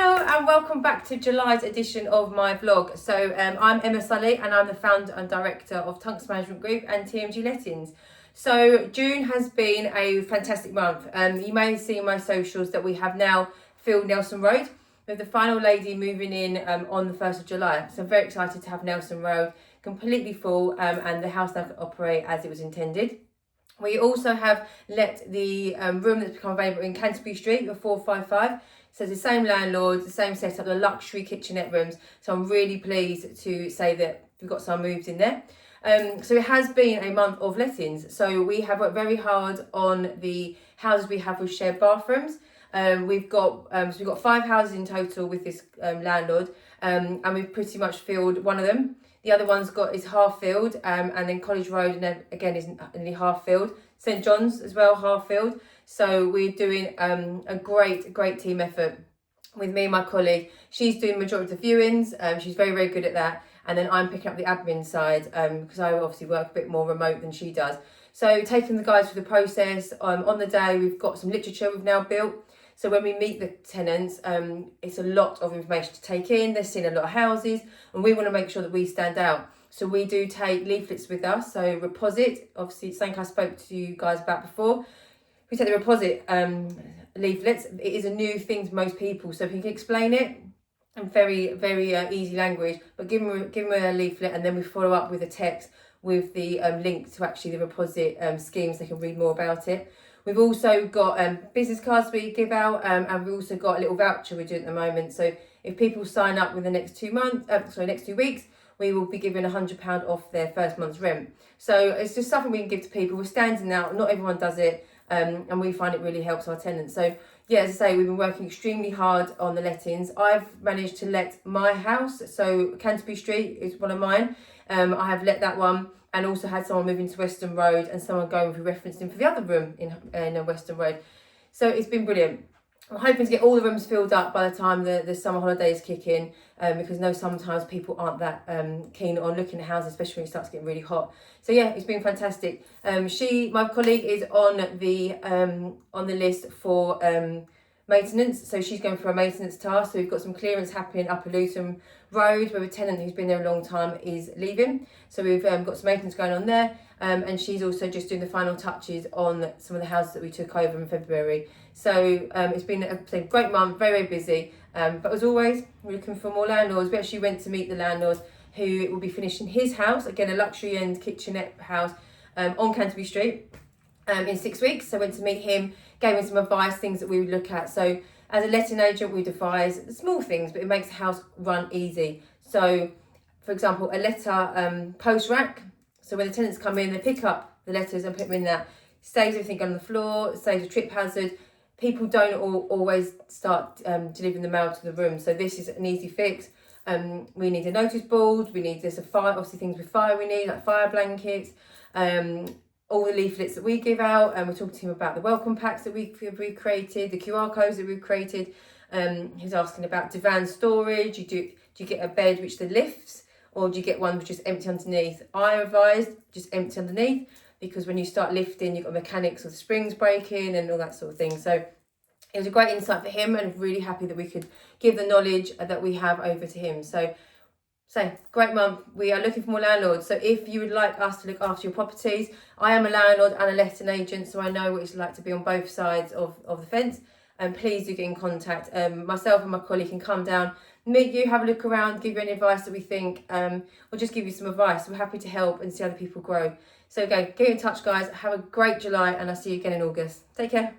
Hello and welcome back to July's edition of my vlog. So I'm Emma Sully and I'm the founder and director of Tungsten Management Group and TMG Lettings. So June has been a fantastic month. You may see in my socials that we have now filled Nelson Road with the final lady moving in on the 1st of July. So I'm very excited to have Nelson Road completely full and the house now can operate as it was intended. We also have let the room that's become available in Canterbury Street for 455. So it's the same landlord, the same setup, the luxury kitchenette rooms. So I'm really pleased to say that we've got some moves in there. So it has been a month of lettings. So we have worked very hard on the houses we have with shared bathrooms. We've got 5 houses in total with this landlord, and we've pretty much filled one of them. The other one's is half filled, and then College Road again is nearly half filled. St John's as well, half filled. So we're doing a great team effort with me and my colleague. She's doing the majority of the viewings. She's very good at that, and then I'm picking up the admin side because I obviously work a bit more remote than she does. So taking the guys through the process. On the day we've got some literature we've now built. So when we meet the tenants, it's a lot of information to take in. They're seeing a lot of houses and we want to make sure that we stand out. So we do take leaflets with us. So Reposit, obviously it's something I spoke to you guys about before. We take the Reposit leaflets. It is a new thing to most people. So if you can explain it in very easy language, but give them a leaflet and then we follow up with a text with the link to actually the Reposit schemes. They can read more about it. We've also got business cards we give out, and we've also got a little voucher we're doing at the moment. So if people sign up within the next 2 months, next 2 weeks, we will be giving £100 off their first month's rent. So it's just something we can give to people. We're standing out, not everyone does it, and we find it really helps our tenants. So yeah, as I say, we've been working extremely hard on the lettings. I've managed to let my house, so Canterbury Street is one of mine. I have let that one. And also had someone moving to Western Road and someone going for referencing for the other room in Western Road. So it's been brilliant. I'm hoping to get all the rooms filled up by the time the summer holidays kick in, because I know sometimes people aren't that keen on looking at houses, especially when it starts getting really hot. So yeah, it's been fantastic. My colleague is on the list for maintenance, so she's going for a maintenance task. So we've got some clearance happening up Luton Road where a tenant who's been there a long time is leaving. So we've got some maintenance going on there, and she's also just doing the final touches on some of the houses that we took over in February. So it's been a great month, very busy, but as always we're looking for more landlords. We actually went to meet the landlord who will be finishing his house, again a luxury end kitchenette house on Canterbury Street in 6 weeks. So I went to meet him, gave him some advice, things that we would look at. So as a letting agent, we advise small things, but it makes the house run easy. So for example, a letter post rack. So when the tenants come in, they pick up the letters and put them in that. Saves everything on the floor, saves a trip hazard. People don't always start delivering the mail to the room. So this is an easy fix. We need a notice board. We need obviously things with fire we need, like fire blankets. All the leaflets that we give out, and we're talking to him about the welcome packs that we've created, the QR codes that we've created. He's asking about divan storage. Do you get a bed which the lifts, or do you get one which is empty underneath? I advised just empty underneath, because when you start lifting, you've got mechanics of the springs breaking and all that sort of thing. So it was a great insight for him, and really happy that we could give the knowledge that we have over to him. So great month. We are looking for more landlords. So if you would like us to look after your properties, I am a landlord and a letting agent, so I know what it's like to be on both sides of the fence. And please do get in contact. Myself and my colleague can come down, meet you, have a look around, give you any advice that we think, or just give you some advice. We're happy to help and see other people grow. So get in touch, guys. Have a great July, and I'll see you again in August. Take care.